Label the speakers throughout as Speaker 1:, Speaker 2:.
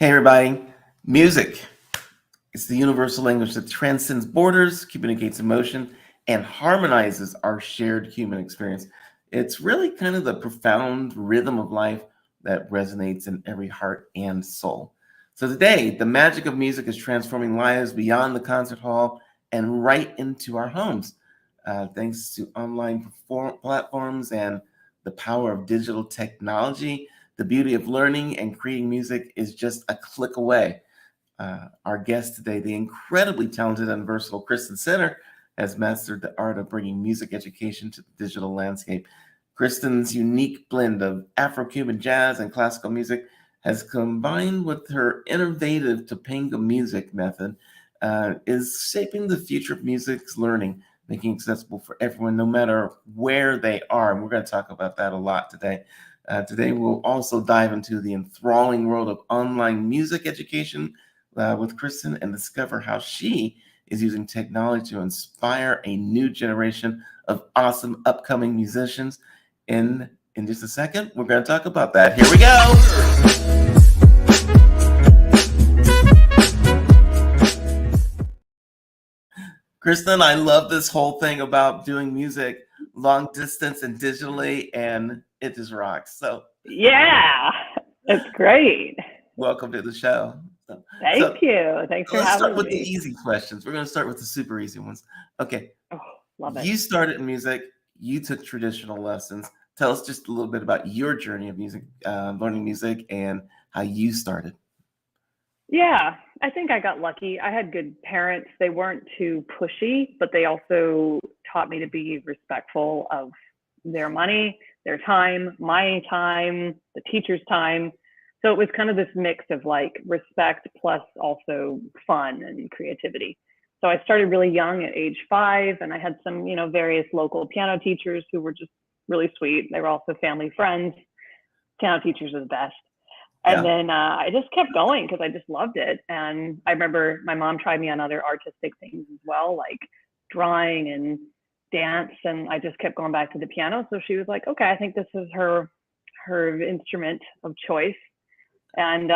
Speaker 1: Hey, everybody. Music is the universal language that transcends borders, communicates emotion, and harmonizes our shared human experience. It's really kind of the profound rhythm of life that resonates in every heart and soul. So, today, the magic of music is transforming lives beyond the concert hall and right into our homes. Thanks to online platforms and the power of digital technology, the beauty of learning and creating music is just a click away. Our guest today, the incredibly talented and versatile Kristin Center, has mastered the art of bringing music education to the digital landscape. Kristin's unique blend of Afro-Cuban jazz and classical music has combined with her innovative Topanga music method, is shaping the future of music's learning, making it accessible for everyone, no matter where they are. And we're going to talk about that a lot today. Today, we'll also dive into the enthralling world of online music education with Kristin and discover how she is using technology to inspire a new generation of awesome upcoming musicians. In just a second, we're going to talk about that. Here we go. Kristin, I love this whole thing about doing music long distance and digitally, and it just rocks. So
Speaker 2: yeah, it's great.
Speaker 1: welcome to the show.
Speaker 2: Thank you. Thanks for
Speaker 1: Let's start
Speaker 2: having
Speaker 1: with the
Speaker 2: me.
Speaker 1: easy questions. We're going to start with the super easy ones. Okay,
Speaker 2: Oh, love it.
Speaker 1: you started in music. You took traditional lessons. Tell us just a little bit about your journey of music, learning music, and how you started.
Speaker 2: Yeah, I think I got lucky. I had good parents. They weren't too pushy, but they also taught me to be respectful of their money, their time, my time, the teacher's time. So it was kind of this mix of like respect plus also fun and creativity. So I started really young at age 5, and I had some, various local piano teachers who were just really sweet. They were also family friends. Piano teachers are the best. And
Speaker 1: Yeah.
Speaker 2: then I just kept going because I just loved it. And I remember my mom tried me on other artistic things as well, like drawing and dance. And I just kept going back to the piano. So she was like, okay, I think this is her instrument of choice. And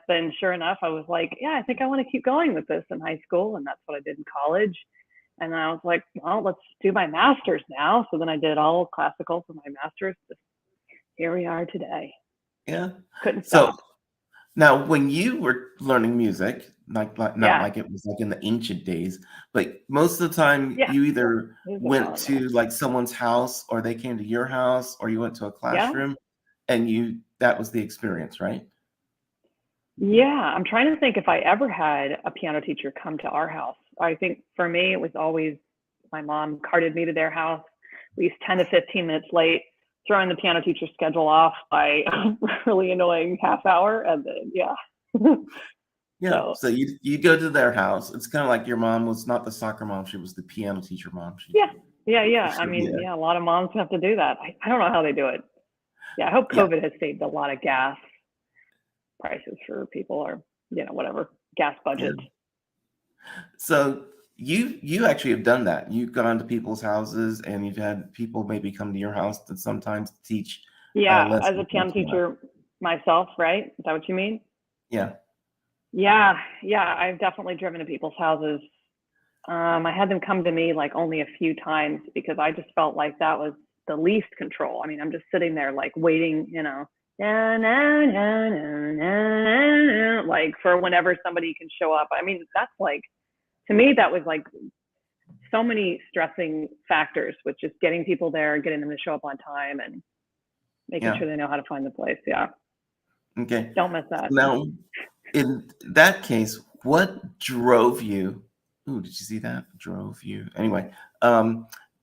Speaker 2: then sure enough, I was like, yeah, I think I want to keep going with this in high school. And that's what I did in college. And then I was like, well, let's do my master's now. So then I did all classical for my master's. Here we are today.
Speaker 1: Yeah.
Speaker 2: Couldn't
Speaker 1: So
Speaker 2: stop.
Speaker 1: now, when you were learning music, not
Speaker 2: Yeah.
Speaker 1: like it was like in the ancient days, but most of the time
Speaker 2: Yeah.
Speaker 1: you either
Speaker 2: It was a
Speaker 1: went
Speaker 2: while ago.
Speaker 1: to like someone's house or they came to your house or you went to a
Speaker 2: Yeah.
Speaker 1: classroom and that was the experience, right?
Speaker 2: Yeah. I'm trying to think if I ever had a piano teacher come to our house. I think for me, it was always my mom carted me to their house, at least 10 to 15 minutes late, throwing the piano teacher's schedule off by a really annoying half hour. And then, yeah.
Speaker 1: Yeah.
Speaker 2: So,
Speaker 1: So you go to their house. It's kind of like your mom was not the soccer mom, she was the piano teacher mom.
Speaker 2: yeah. Yeah.
Speaker 1: For
Speaker 2: Yeah. I
Speaker 1: sure.
Speaker 2: mean,
Speaker 1: Yeah.
Speaker 2: yeah, a lot of moms have to do that. I don't know how they do it. Yeah. I hope
Speaker 1: Yeah.
Speaker 2: COVID has saved a lot of gas prices for people, or, whatever, gas
Speaker 1: Yeah.
Speaker 2: budgets.
Speaker 1: So you actually have done that. You've gone to people's houses and you've had people maybe come to your house to sometimes teach
Speaker 2: Yeah. As a
Speaker 1: lessons on
Speaker 2: piano
Speaker 1: piano.
Speaker 2: teacher myself, right? Is that what you mean?
Speaker 1: Yeah.
Speaker 2: Yeah, yeah, I've definitely driven to people's houses. I had them come to me like only a few times because I just felt like that was the least control. I mean, I'm just sitting there like waiting, na, na, na, na, na, like for whenever somebody can show up. I mean, that's like, to me, that was like so many stressing factors with just getting people there, getting them to show up on time, and making
Speaker 1: Yeah.
Speaker 2: sure they know how to find the place. Yeah,
Speaker 1: Okay.
Speaker 2: don't miss that.
Speaker 1: Now, in that case, what drove you? Ooh, did you see that? Drove you. Anyway,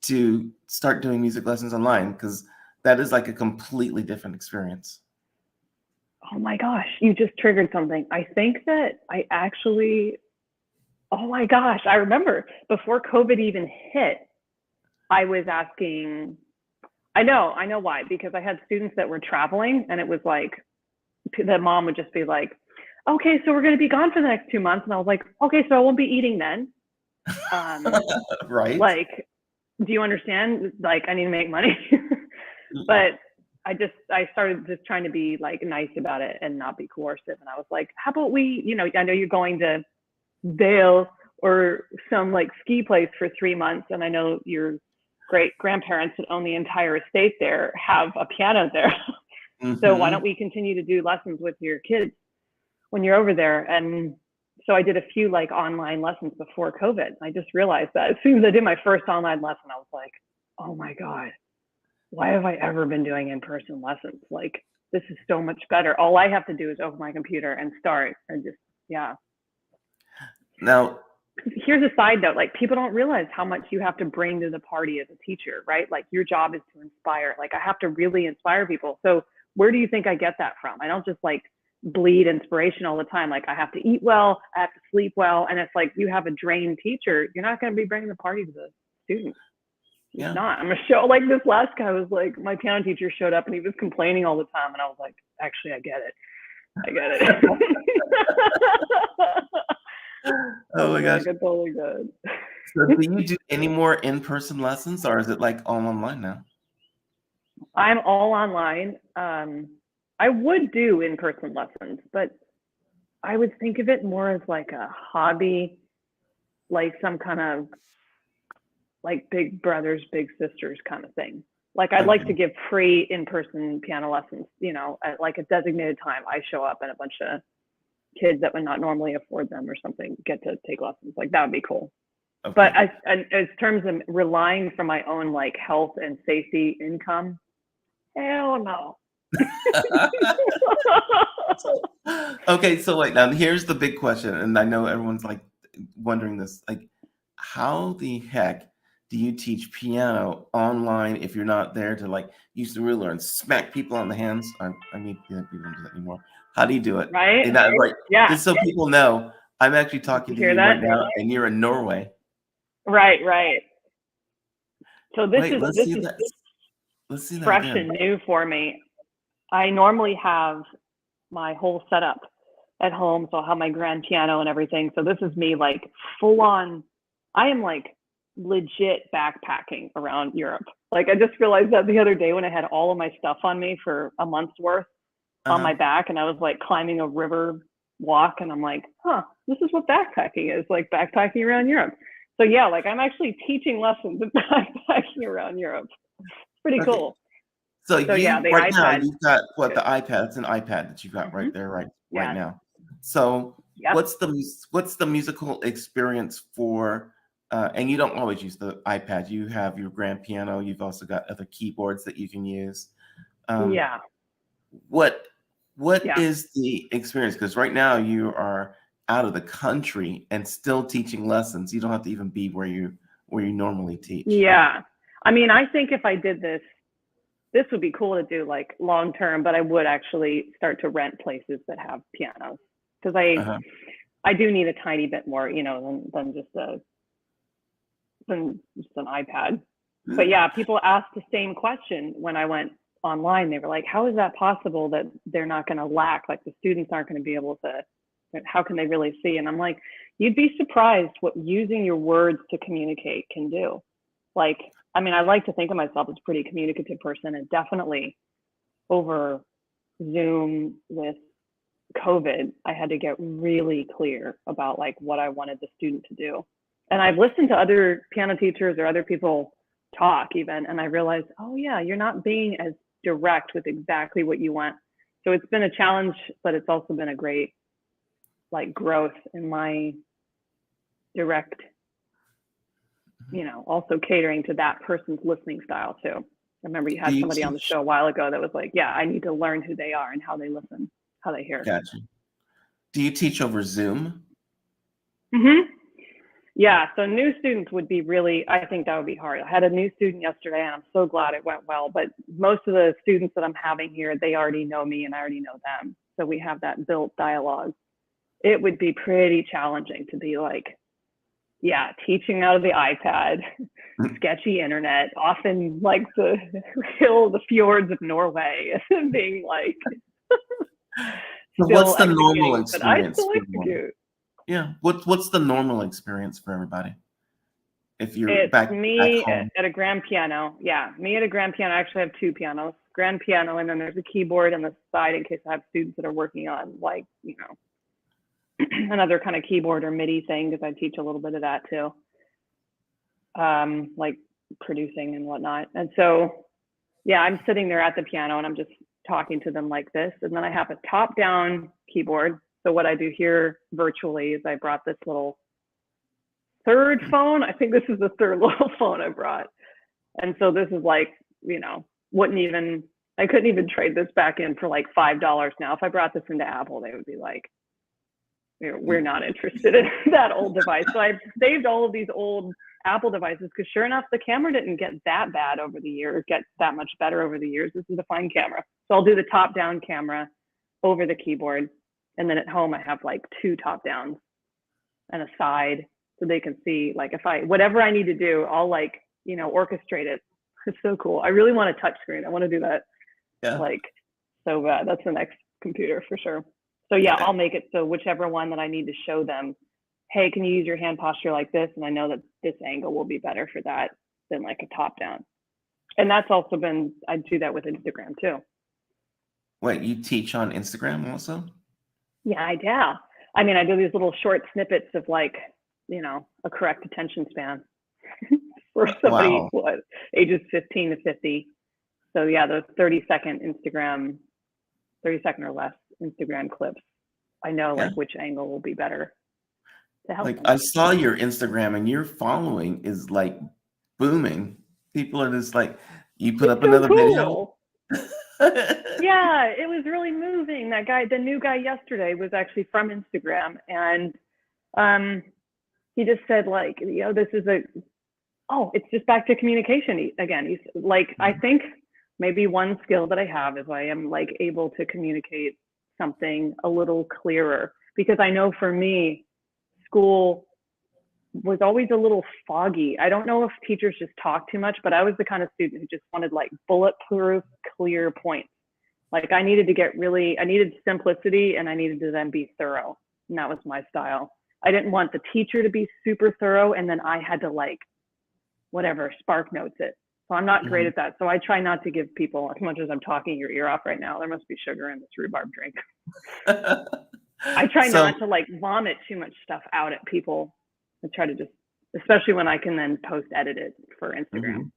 Speaker 1: to start doing music lessons online because that is like a completely different experience.
Speaker 2: Oh my gosh, you just triggered something. I think that I actually, oh my gosh, I remember before COVID even hit, I was asking, I know why, because I had students that were traveling, and it was like, the mom would just be like, okay, so we're going to be gone for the next 2 months. And I was like, okay, so I won't be eating then. Um,
Speaker 1: Right?
Speaker 2: like, do you understand? Like, I need to make money. But I started just trying to be like nice about it and not be coercive. And I was like, how about we, I know you're going to Vail or some like ski place for 3 months. And I know your great grandparents that own the entire estate there have a piano there. So why don't we continue to do lessons with your kids when you're over there? And so I did a few like online lessons before COVID. I just realized that as soon as I did my first online lesson, I was like, oh my God, why have I ever been doing in-person lessons? Like, this is so much better. All I have to do is open my computer and start and just, yeah.
Speaker 1: Now,
Speaker 2: here's a side note, like people don't realize how much you have to bring to the party as a teacher, right? Like your job is to inspire. Like I have to really inspire people. So where do you think I get that from? I don't just like bleed inspiration all the time. Like I have to eat well, I have to sleep well. And it's like you have a drained teacher, you're not going to be bringing the party to the students. It's not. I'm a show like this last guy was like, my piano teacher showed up and he was complaining all the time. And I was like, actually, I get it.
Speaker 1: Oh my gosh.
Speaker 2: It's totally good.
Speaker 1: So do you do any more in-person lessons or is it like all online now?
Speaker 2: I'm all online. I would do in-person lessons, but I would think of it more as like a hobby, like some kind of like big brothers, big sisters kind of thing. Like I'd like to give free in-person piano lessons, at like a designated time. I show up and a bunch of kids that would not normally afford them or something get to take lessons. Like that would be cool. Okay. But as terms of relying for my own like health and safety income, hell no.
Speaker 1: Okay, so like now here's the big question, and I know everyone's like wondering this, like how the heck do you teach piano online if you're not there to like use the ruler and smack people on the hands? I mean, people don't do that anymore. How do you do it?
Speaker 2: Right.
Speaker 1: And that, right. Yeah. Just so people know, I'm actually talking to you right now, and you're in Norway.
Speaker 2: Right. So this is
Speaker 1: let's see that
Speaker 2: fresh
Speaker 1: again.
Speaker 2: And new for me. I normally have my whole setup at home, so I'll have my grand piano and everything. So this is me like full on. I am like legit backpacking around Europe. Like I just realized that the other day when I had all of my stuff on me for a month's worth on my back, and I was like climbing a river walk, and I'm like, this is what backpacking is, like backpacking around Europe. So yeah, like I'm actually teaching lessons of backpacking around Europe. It's pretty cool.
Speaker 1: So yeah, right iPad. Now you've got what the iPad. It's an iPad that you've got right there, right now. So what's the musical experience for? And you don't always use the iPad. You have your grand piano. You've also got other keyboards that you can use. What is the experience? Because right now you are out of the country and still teaching lessons. You don't have to even be where you normally teach.
Speaker 2: Yeah, I mean, I think if I did this would be cool to do like long term, but I would actually start to rent places that have pianos because I do need a tiny bit more, than just an iPad. But yeah, people asked the same question when I went online. They were like, how is that possible that they're not going to lack? Like the students aren't going to be able to, how can they really see? And I'm like, you'd be surprised what using your words to communicate can do. Like, I mean, I like to think of myself as a pretty communicative person, and definitely over Zoom with COVID, I had to get really clear about like what I wanted the student to do. And I've listened to other piano teachers or other people talk even, and I realized, oh yeah, you're not being as direct with exactly what you want. So it's been a challenge, but it's also been a great like growth in my direct, also catering to that person's listening style too. I remember you had somebody on the show a while ago that was like, yeah, I need to learn who they are and how they listen, how they hear.
Speaker 1: Gotcha. Do you teach over Zoom?
Speaker 2: Yeah, so new students would be really, I think that would be hard. I had a new student yesterday and I'm so glad it went well, but most of the students that I'm having here, they already know me and I already know them. So we have that built dialogue. It would be pretty challenging to be like, teaching out of the iPad, sketchy internet, often like the fjords of Norway, and being like,
Speaker 1: so what's the normal experience?
Speaker 2: Yeah,
Speaker 1: what's the normal experience for everybody? If you're
Speaker 2: it's
Speaker 1: back
Speaker 2: me
Speaker 1: home?
Speaker 2: at a grand piano. Yeah, me at a grand piano. I actually have two pianos. grand piano, and then there's a keyboard on the side in case I have students that are working on like, another kind of keyboard or MIDI thing, because I teach a little bit of that too, like producing and whatnot. And so, yeah, I'm sitting there at the piano and I'm just talking to them like this. And then I have a top-down keyboard. So what I do here virtually is I brought this little third phone. I think this is the third little phone I brought. And so this is like, I couldn't even trade this back in for like $5 now. If I brought this into Apple, they would be like, we're not interested in that old device. So I've saved all of these old Apple devices because sure enough, the camera didn't get that bad over the years, get that much better over the years. This is a fine camera. So I'll do the top-down camera over the keyboard. And then at home, I have like 2 top-downs and a side so they can see, like, whatever I need to do, I'll like, orchestrate it. It's so cool. I really want a touch screen. I want to do that.
Speaker 1: Yeah.
Speaker 2: Like so bad. That's the next computer for sure. So yeah, I'll make it so whichever one that I need to show them, hey, can you use your hand posture like this? And I know that this angle will be better for that than like a top down. And that's also I do that with Instagram too.
Speaker 1: Wait, you teach on Instagram also?
Speaker 2: Yeah, I do. I mean, I do these little short snippets of like, a correct attention span for somebody, ages 15 to 50. So yeah, those 30-second or less Instagram clips. I know like which angle will be better to help.
Speaker 1: Like I saw your Instagram and your following is like booming. People are just like, you put up another video.
Speaker 2: Yeah, it was really moving. That guy, the new guy yesterday, was actually from Instagram, and he just said like, this is it's just back to communication again. He's like, I think maybe one skill that I have is I am like able to communicate something a little clearer, because I know for me, school was always a little foggy. I don't know if teachers just talk too much, but I was the kind of student who just wanted like bulletproof, clear points. Like I needed simplicity, and I needed to then be thorough. And that was my style. I didn't want the teacher to be super thorough, and then I had to like, spark notes it. So I'm not great at that. So I try not to give people, as much as I'm talking your ear off right now, there must be sugar in this rhubarb drink. I try not to like vomit too much stuff out at people. I try to just, especially when I can then post edit it for Instagram.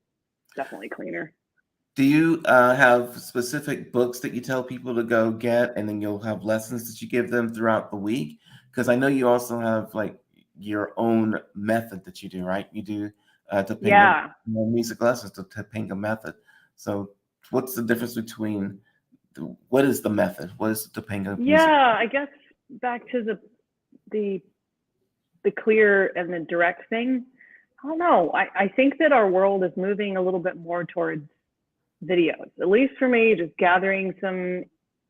Speaker 2: Definitely cleaner.
Speaker 1: Do you have specific books that you tell people to go get, and then you'll have lessons that you give them throughout the week? Because I know you also have like your own method that you do, right? You do Topanga music lessons, the Topanga method. So what's the difference between, what is the method? What is the Topanga music?
Speaker 2: Yeah, I guess back to the clear and the direct thing. I don't know. I think that our world is moving a little bit more towards videos, at least for me, just gathering some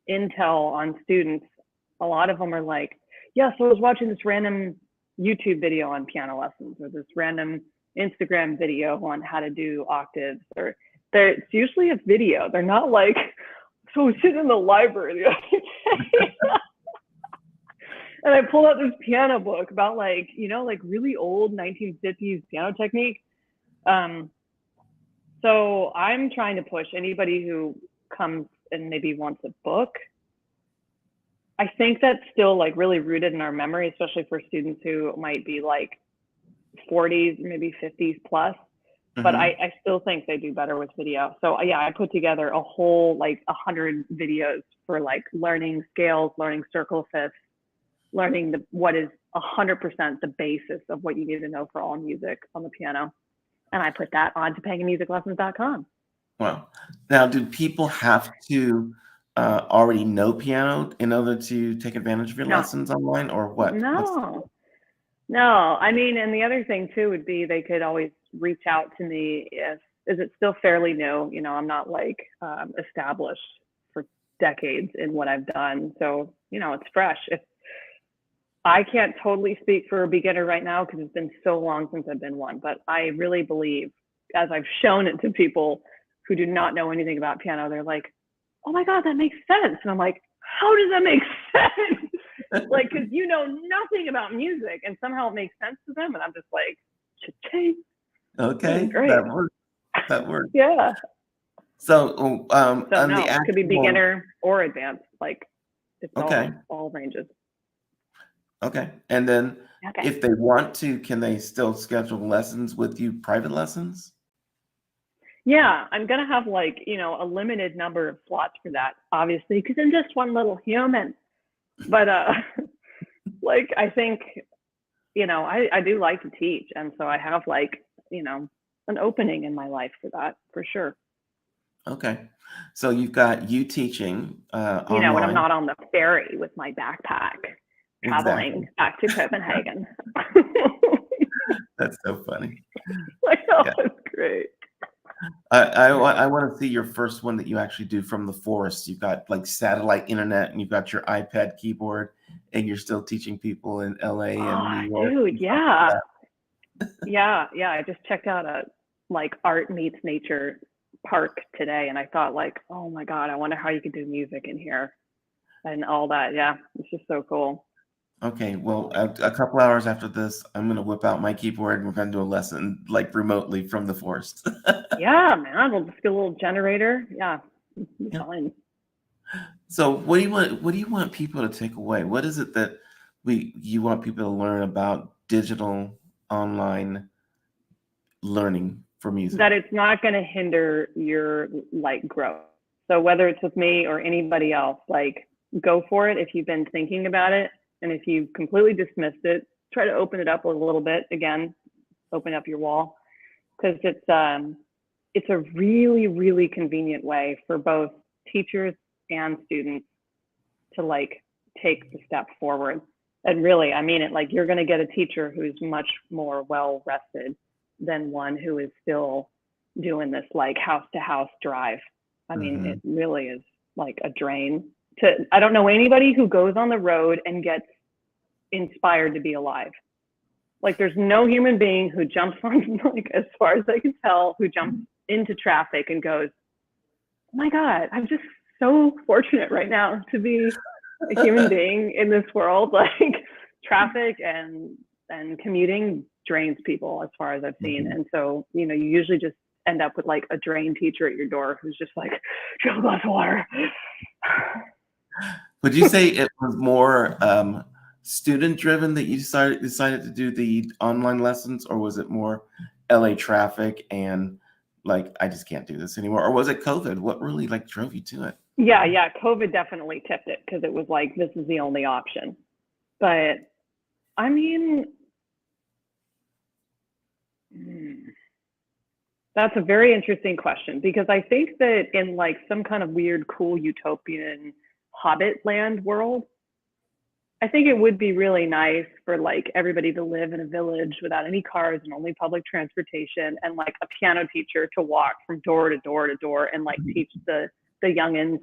Speaker 2: intel on students. A lot of them are like, yeah, so I was watching this random YouTube video on piano lessons, or this random Instagram video on how to do octaves, or it's usually a video. They're not like, so we sit in the library the other day and I pulled out this piano book about like, like really old 1950s piano technique. So I'm trying to push anybody who comes and maybe wants a book. I think that's still like really rooted in our memory, especially for students who might be like 40s, maybe 50s plus. But I still think they do better with video. So yeah, I put together a whole like 100 videos for like learning scales, learning circle fifths, learning what is 100% the basis of what you need to know for all music on the piano. And I put that on topangamusiclessons.com.
Speaker 1: Wow. Now, do people have to already know piano in order to take advantage of your lessons online, or what?
Speaker 2: No. I mean, and the other thing too would be they could always reach out to me is it still fairly new? I'm not like established for decades in what I've done. So, it's fresh. I can't totally speak for a beginner right now because it's been so long since I've been one, but I really believe, as I've shown it to people who do not know anything about piano, they're like, oh my God, that makes sense. And I'm like, how does that make sense? Like, because you know nothing about music and somehow it makes sense to them. And I'm just like, cha-ching.
Speaker 1: Okay,
Speaker 2: great.
Speaker 1: that works.
Speaker 2: Yeah.
Speaker 1: So,
Speaker 2: So
Speaker 1: on
Speaker 2: no,
Speaker 1: the
Speaker 2: it could be
Speaker 1: actual,
Speaker 2: beginner or advanced. Like it's
Speaker 1: okay,
Speaker 2: all ranges.
Speaker 1: okay. And then
Speaker 2: Okay.
Speaker 1: if they want to, can they still schedule lessons with you, private lessons?
Speaker 2: Yeah, I'm gonna have like, a limited number of slots for that, obviously, because I'm just one little human. But like I think, I do like to teach, and so I have like, an opening in my life for that for sure.
Speaker 1: Okay. So you've got you teaching
Speaker 2: When I'm
Speaker 1: online.
Speaker 2: not on the ferry with my backpack traveling
Speaker 1: Exactly.
Speaker 2: back to Copenhagen.
Speaker 1: That's so funny.
Speaker 2: I know,
Speaker 1: Yeah.
Speaker 2: it's great.
Speaker 1: I want to see your first one that you actually do from the forest. You've got like satellite internet and you've got your iPad keyboard and you're still teaching people in LA and New
Speaker 2: Oh,
Speaker 1: York
Speaker 2: dude,
Speaker 1: and stuff like
Speaker 2: yeah.
Speaker 1: that.
Speaker 2: Yeah. I just checked out a like art meets nature park today, and I thought like, oh my God, I wonder how you could do music in here and all that. Yeah, it's just so cool.
Speaker 1: Okay, well, a couple hours after this, I'm gonna whip out my keyboard and we're gonna do a lesson like remotely from the forest.
Speaker 2: Yeah, man, we'll just get a little generator. Yeah, it'll be
Speaker 1: Yeah.
Speaker 2: fine.
Speaker 1: So what do you want? What do you want people to take away? What is it that you want people to learn about digital online learning for
Speaker 2: That
Speaker 1: music?
Speaker 2: it's not going to hinder your like growth. So whether it's with me or anybody else, like go for it if you've been thinking about it, and if you completely dismissed it, try to open it up a little bit again, open up your wall, because it's a really really convenient way for both teachers and students to like take the step forward. And really, I mean it, like you're going to get a teacher who's much more well rested than one who is still doing this like house to house drive. I mean,
Speaker 1: Hmm.
Speaker 2: it really is like a drain. I don't know anybody who goes on the road and gets inspired to be alive. Like there's no human being who jumps on, like as far as I can tell, who jumps into traffic and goes, oh my God, I'm just so fortunate right now to be a human being in this world. Like traffic and commuting drains people as far as I've seen.
Speaker 1: Hmm.
Speaker 2: And so, you usually just end up with like a drained teacher at your door who's just like, fill a glass of water.
Speaker 1: Would you say it was more student driven that you decided to do the online lessons, or was it more LA traffic and like I just can't do this anymore, or was it COVID? What really like drove you to it?
Speaker 2: Yeah. COVID definitely tipped it because it was like, this is the only option. But I mean, that's a very interesting question because I think that in like some kind of weird, cool utopian Hobbit land world, I think it would be really nice for like everybody to live in a village without any cars and only public transportation, and like a piano teacher to walk from door to door to door and like teach the youngins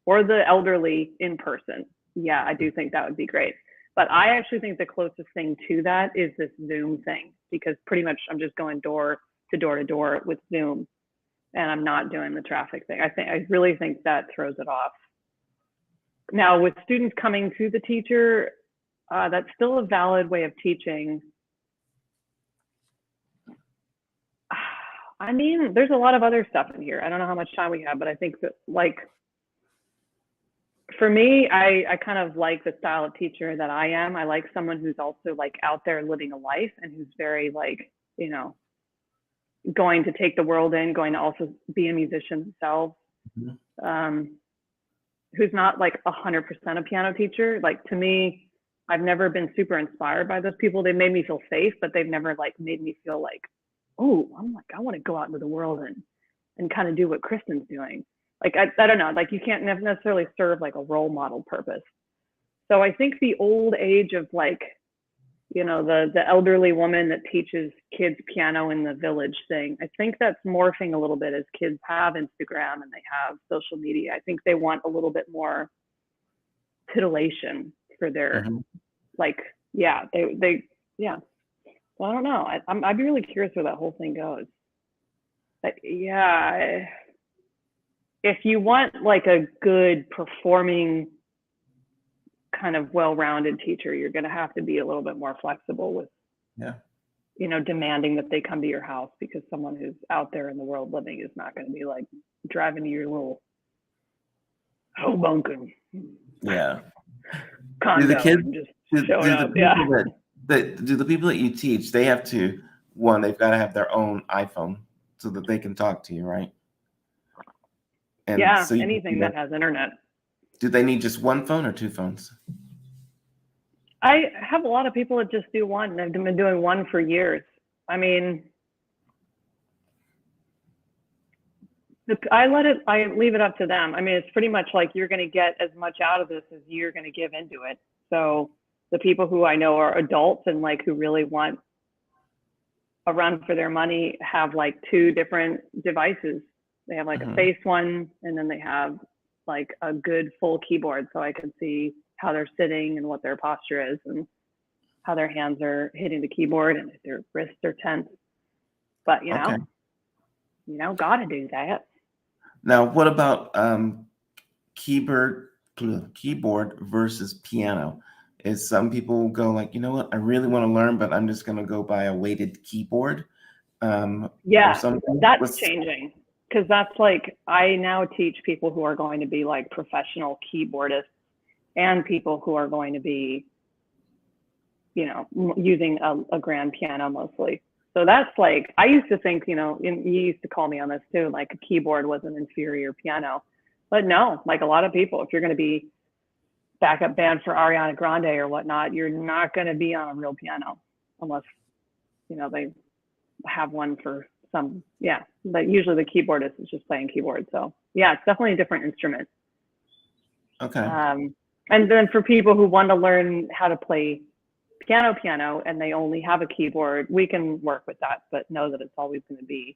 Speaker 2: or the elderly in person. Yeah, I do think that would be great. But I actually think the closest thing to that is this Zoom thing, because pretty much I'm just going door to door to door with Zoom, and I'm not doing the traffic thing. I really think that throws it off. Now, with students coming to the teacher, that's still a valid way of teaching. I mean, there's a lot of other stuff in here. I don't know how much time we have, but I think that, like, for me, I kind of like the style of teacher that I am. I like someone who's also like out there living a life and who's very like, going to take the world in, going to also be a musician themselves.
Speaker 1: Mhm.
Speaker 2: Um, who's not like 100% a piano teacher. Like to me, I've never been super inspired by those people. They made me feel safe, but they've never like made me feel like, oh, I'm like, I want to go out into the world and kind of do what Kristin's doing. Like, I don't know, like you can't necessarily serve like a role model purpose. So I think the old age of like, the elderly woman that teaches kids piano in the village thing, I think that's morphing a little bit as kids have Instagram and they have social media. I think they want a little bit more titillation for their,
Speaker 1: Mhm.
Speaker 2: like, yeah, yeah. Well, I don't know. I'd be really curious where that whole thing goes. But yeah, if you want like a good performing kind of well-rounded teacher, you're going to have to be a little bit more flexible with
Speaker 1: Yeah.
Speaker 2: demanding that they come to your house, because someone who's out there in the world living is not going to be like driving to your little Hoboken
Speaker 1: Yeah. Do the
Speaker 2: condo
Speaker 1: kids
Speaker 2: and just
Speaker 1: do
Speaker 2: showing
Speaker 1: the
Speaker 2: up. Yeah.
Speaker 1: people do the people that you teach, they have to, one, they've got to have their own iPhone so that they can talk to you, right? And
Speaker 2: Yeah.
Speaker 1: so
Speaker 2: Anything that has internet.
Speaker 1: do they need just one phone or two phones?
Speaker 2: I have a lot of people that just do one. I've been doing one for years. I mean, I leave it up to them. I mean, it's pretty much like you're going to get as much out of this as you're going to give into it. So the people who I know are adults and like who really want a run for their money have like two different devices. They have like a face one, and then they have like a good full keyboard, so I can see how they're sitting and what their posture is and how their hands are hitting the keyboard and if their wrists are tense. But gotta do that.
Speaker 1: Now, what about keyboard versus piano? Is some people go like, you know what, I really want to learn, but I'm just going to go buy a weighted keyboard.
Speaker 2: Yeah,
Speaker 1: or something.
Speaker 2: that's changing, because that's like, I now teach people who are going to be like professional keyboardists and people who are going to be, using a grand piano mostly. So that's like, I used to think, you used to call me on this too, like a keyboard was an inferior piano. But no, like a lot of people, if you're going to be backup band for Ariana Grande or whatnot, you're not going to be on a real piano unless, they have one for some, but usually the keyboardist is just playing keyboard. So yeah, it's definitely a different instrument.
Speaker 1: Okay.
Speaker 2: And then for people who want to learn how to play piano, and they only have a keyboard, we can work with that, but know that it's always going to be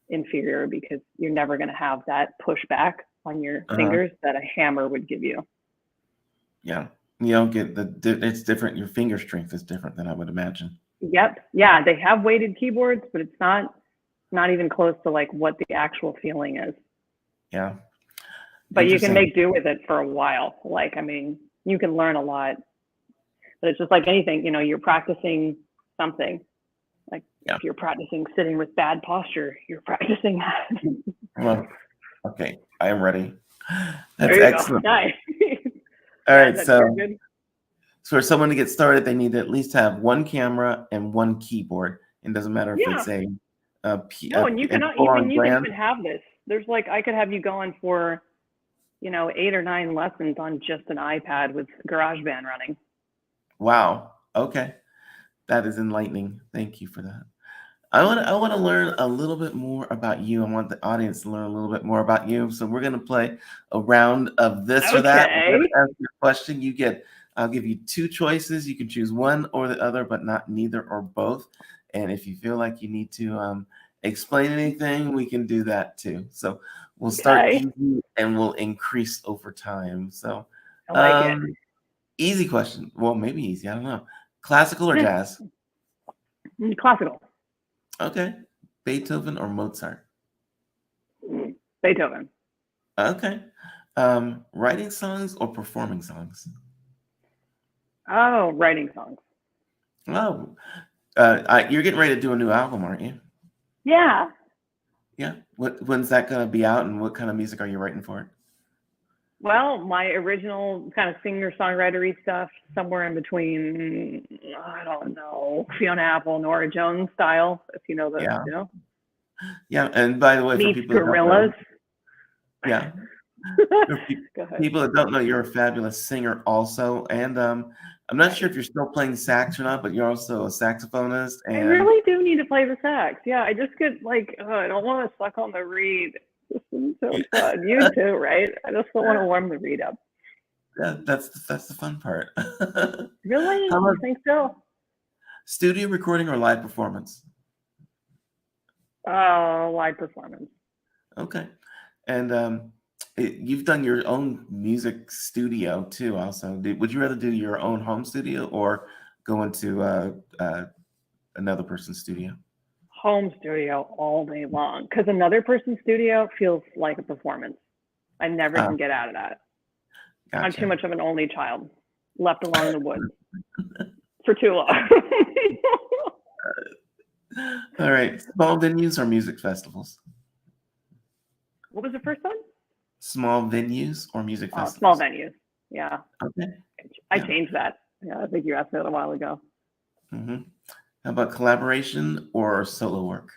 Speaker 2: inferior, because you're never going to have that pushback on your fingers that a hammer would give you.
Speaker 1: Yeah. You don't get it's different. Your finger strength is different than I would imagine.
Speaker 2: Yep. Yeah. They have weighted keyboards, but it's not even close to like what the actual feeling is.
Speaker 1: Yeah.
Speaker 2: But you can make do with it for a while. Like, I mean, you can learn a lot, but it's just like anything, you're practicing something. Like if you're practicing sitting with bad posture, you're practicing that.
Speaker 1: Well, okay. I am ready. That's excellent.
Speaker 2: Nice.
Speaker 1: All right. So for someone to get started, they need to at least have one camera and one keyboard. It doesn't matter if it's
Speaker 2: and you can even have this. There's like, I could have you going for, 8 or 9 lessons on just an iPad with GarageBand running.
Speaker 1: Wow. Okay. That is enlightening. Thank you for that. I want to learn a little bit more about you. I want the audience to learn a little bit more about you. So we're going to play a round of this or that. I'm going to ask you a question. I'll give you 2 choices. You can choose one or the other, but not neither or both. And if you feel like you need to explain anything, we can do that too. So we'll start easy and we'll increase over time. So
Speaker 2: I like it.
Speaker 1: Easy question. Well, maybe easy. I don't know. Classical or jazz?
Speaker 2: Classical.
Speaker 1: Okay. Beethoven or Mozart?
Speaker 2: Beethoven.
Speaker 1: Okay. Writing songs or performing songs?
Speaker 2: Oh, writing songs.
Speaker 1: Oh, you're getting ready to do a new album, aren't you?
Speaker 2: Yeah.
Speaker 1: Yeah. When's that going to be out, and what kind of music are you writing for it?
Speaker 2: Well, my original kind of singer-songwritery stuff, somewhere in between, I don't know, Fiona Apple, Norah Jones style, if you know the,
Speaker 1: Yeah, and by the way, for people
Speaker 2: Gorillas.
Speaker 1: Yeah. People that don't know, you're a fabulous singer also, and I'm not sure if you're still playing sax or not, but you're also a saxophonist. And
Speaker 2: I really do need to play the sax. Yeah, I just get like, I don't want to suck on the reed. This is so fun. You too, right? I just don't want to warm the reed up.
Speaker 1: Yeah, that's the fun part.
Speaker 2: Really? You think so?
Speaker 1: Studio recording or live performance?
Speaker 2: Live performance.
Speaker 1: Okay. And you've done your own music studio too also. Would you rather do your own home studio or go into another person's studio?
Speaker 2: Home studio all day long, because another person's studio feels like a performance. I never can get out of that. Gotcha. I'm too much of an only child, left alone in the woods for too long.
Speaker 1: All right. Small venues or music festivals?
Speaker 2: What was the first one?
Speaker 1: Small venues or music
Speaker 2: Oh, small
Speaker 1: festivals?
Speaker 2: venues. Yeah,
Speaker 1: Okay.
Speaker 2: I
Speaker 1: Yeah.
Speaker 2: changed that. Yeah, I think you asked me that a while ago.
Speaker 1: hmm How about collaboration or solo work?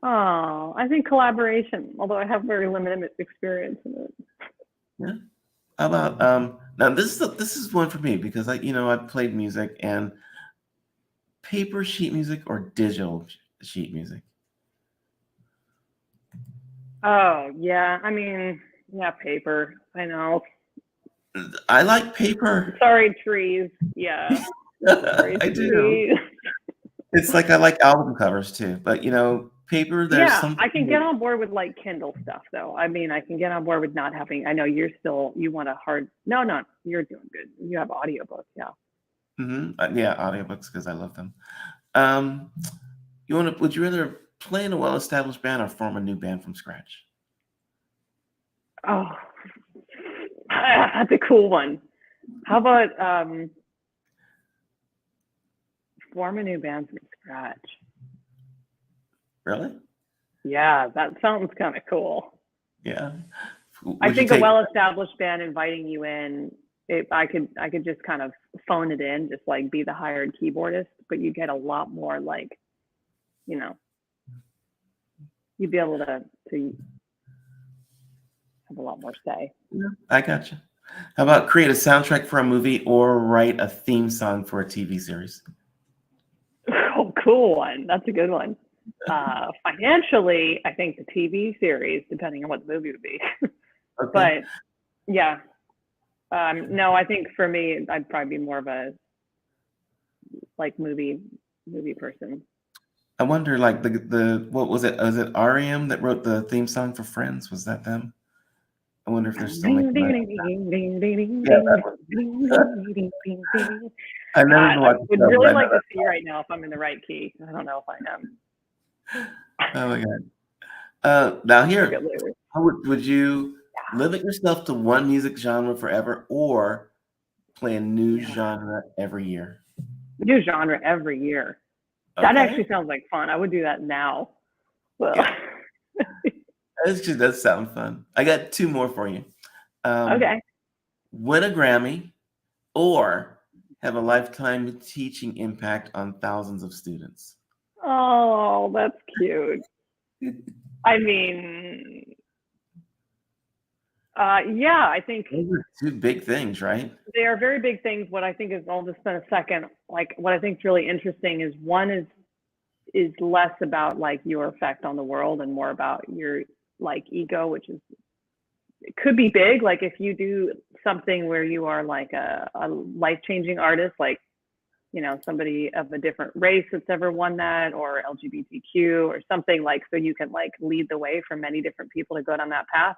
Speaker 2: Oh, I think collaboration, although I have very limited experience in it.
Speaker 1: Yeah. How about now this is one for me because I've played music and paper sheet music or digital sheet music.
Speaker 2: Oh, yeah. I mean, yeah, paper. I know.
Speaker 1: I like paper.
Speaker 2: Sorry, trees. Yeah. Sorry,
Speaker 1: I do.
Speaker 2: trees.
Speaker 1: It's like I like album covers too, but paper. There's
Speaker 2: Yeah,
Speaker 1: something.
Speaker 2: I can get on board with like Kindle stuff though. I mean, I can get on board with not having, I know you want a hard, no, you're doing good. You have audiobooks. Yeah.
Speaker 1: Yeah, audiobooks because I love them. Um, Would you rather play in a well-established band or form a new band from scratch?
Speaker 2: Oh, that's a cool one. How about form a new band from scratch?
Speaker 1: Really?
Speaker 2: Yeah, that sounds kind of cool.
Speaker 1: Yeah.
Speaker 2: I
Speaker 1: Would you
Speaker 2: think a
Speaker 1: take?
Speaker 2: well-established band inviting you in, I could just kind of phone it in, just like be the hired keyboardist, but you get a lot more like, you know, you'd be able to have a lot more say.
Speaker 1: Yeah, I got you. How about create a soundtrack for a movie or write a theme song for a TV series?
Speaker 2: Oh, cool one. That's a good one. Financially, I think the TV series, depending on what the movie would be.
Speaker 1: Okay.
Speaker 2: But yeah, no, I think for me, I'd probably be more of a like movie person.
Speaker 1: I wonder, like the what was it? Was it REM that wrote the theme song for Friends? Was that them? I wonder if they're still
Speaker 2: Ding,
Speaker 1: making
Speaker 2: ding,
Speaker 1: that.
Speaker 2: ding, ding, ding, ding, ding,
Speaker 1: Yeah, that
Speaker 2: ding,
Speaker 1: one.
Speaker 2: ding, ding, ding, ding, ding.
Speaker 1: I've never
Speaker 2: God,
Speaker 1: even
Speaker 2: I
Speaker 1: watched the
Speaker 2: would
Speaker 1: show, but
Speaker 2: really
Speaker 1: I know
Speaker 2: like to see
Speaker 1: that.
Speaker 2: right now if I'm in the right key. I don't know if I am.
Speaker 1: Oh my god. Now
Speaker 2: Look at
Speaker 1: here,
Speaker 2: lyrics.
Speaker 1: how would you limit yourself to one music genre forever, or play a new
Speaker 2: Yeah,
Speaker 1: genre every year?
Speaker 2: new genre every year. That
Speaker 1: Okay.
Speaker 2: actually sounds like fun. I would do that now. Well,
Speaker 1: Yeah, that actually does sound fun. I got two more for you. Um,
Speaker 2: okay.
Speaker 1: Win a Grammy or have a lifetime teaching impact on thousands of students.
Speaker 2: Oh, that's cute. I mean, yeah, I think
Speaker 1: Those are two big things, right?
Speaker 2: they are very big things. What I think is, I'll just spend a second. Like, what I think is really interesting is one is less about like your effect on the world and more about your like ego, which is it could be big. Like if you do something where you are like a life changing artist, like somebody of a different race that's ever won that, or LGBTQ or something, like, so you can like lead the way for many different people to go down that path.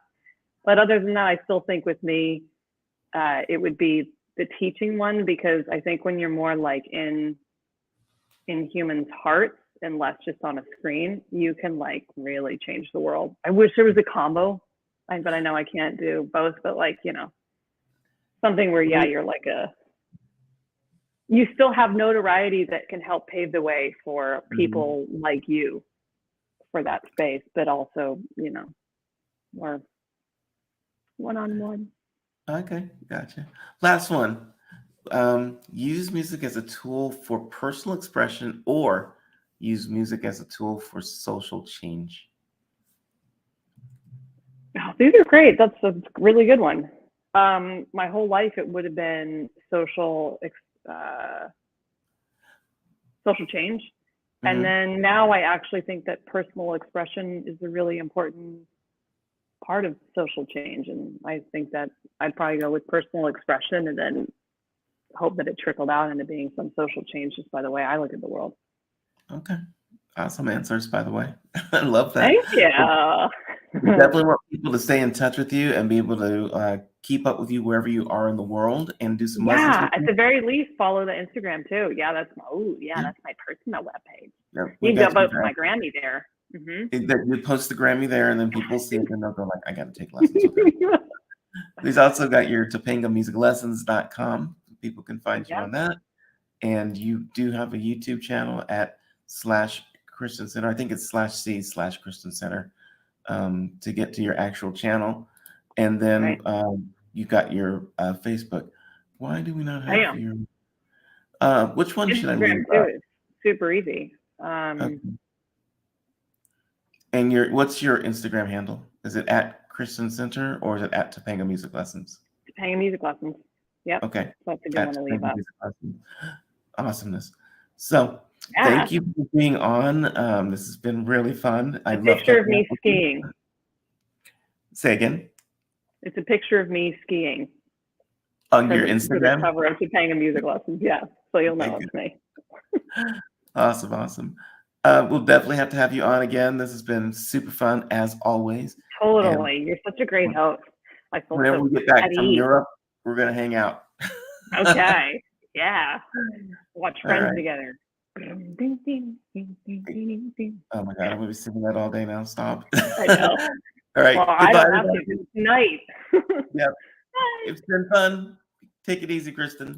Speaker 2: But other than that, I still think with me, it would be the teaching one, because I think when you're more like in humans' hearts and less just on a screen, you can like really change the world. I wish there was a combo, but I know I can't do both. But like something where you're like you still have notoriety that can help pave the way for
Speaker 1: Mhm.
Speaker 2: people like you for that space, but also more one on one.
Speaker 1: Okay, gotcha. Last one. Use music as a tool for personal expression or use music as a tool for social change.
Speaker 2: Oh, these are great. That's a really good one. My whole life it would have been uh, social change. And
Speaker 1: hmm
Speaker 2: then now I actually think that personal expression is a really important part of social change. And I think that I'd probably go with personal expression and then hope that it trickled out into being some social change just by the way I look at the world.
Speaker 1: Okay. Awesome answers, by the way. I love that.
Speaker 2: Thank you.
Speaker 1: We definitely want people to stay in touch with you and be able to keep up with you wherever you are in the world and do some lessons
Speaker 2: Yeah,
Speaker 1: with
Speaker 2: at
Speaker 1: you.
Speaker 2: the very least, follow the Instagram too. Yeah,
Speaker 1: Yeah,
Speaker 2: that's my personal webpage.
Speaker 1: yeah, we
Speaker 2: You can go
Speaker 1: got you.
Speaker 2: vote for my Grammy there. Hmm.
Speaker 1: That you post the Grammy there, and then people see it, and they'll go like, "I got to take lessons with her." We've also got your topangamusiclessons.com. People can find you
Speaker 2: Yeah.
Speaker 1: on that, and you do have a YouTube channel at /Kristin Center. I think it's /C/Kristin Center to get to your actual channel. And then you got your Facebook. Why do we not have your... which one should I
Speaker 2: Instagram
Speaker 1: leave
Speaker 2: too
Speaker 1: up?
Speaker 2: is super easy.
Speaker 1: Okay. And what's your Instagram handle? Is it at Kristin Center or is it at Topanga Music Lessons?
Speaker 2: Topanga Music Lessons. Yep.
Speaker 1: Okay.
Speaker 2: So that's a good one to leave up.
Speaker 1: Awesomeness. So
Speaker 2: Yeah.
Speaker 1: thank you for being on. This has been really fun. I love
Speaker 2: picture of me skiing.
Speaker 1: Say again.
Speaker 2: It's a picture of me skiing.
Speaker 1: On your Instagram?
Speaker 2: The cover of Topanga Music Lessons. Yeah. So you'll know it's me.
Speaker 1: Awesome. We'll definitely have to have you on again. This has been super fun as always.
Speaker 2: Totally. You're such a great host. I feel
Speaker 1: whenever we get back from Europe, we're going to hang out.
Speaker 2: Okay. Yeah. Watch Friends
Speaker 1: right.
Speaker 2: together.
Speaker 1: Oh my God, I'm going to be singing that all day now. Stop.
Speaker 2: I know.
Speaker 1: All right.
Speaker 2: Well,
Speaker 1: Goodbye,
Speaker 2: I don't have to. It's night.
Speaker 1: Yep. It's been fun. Take it easy, Kristin.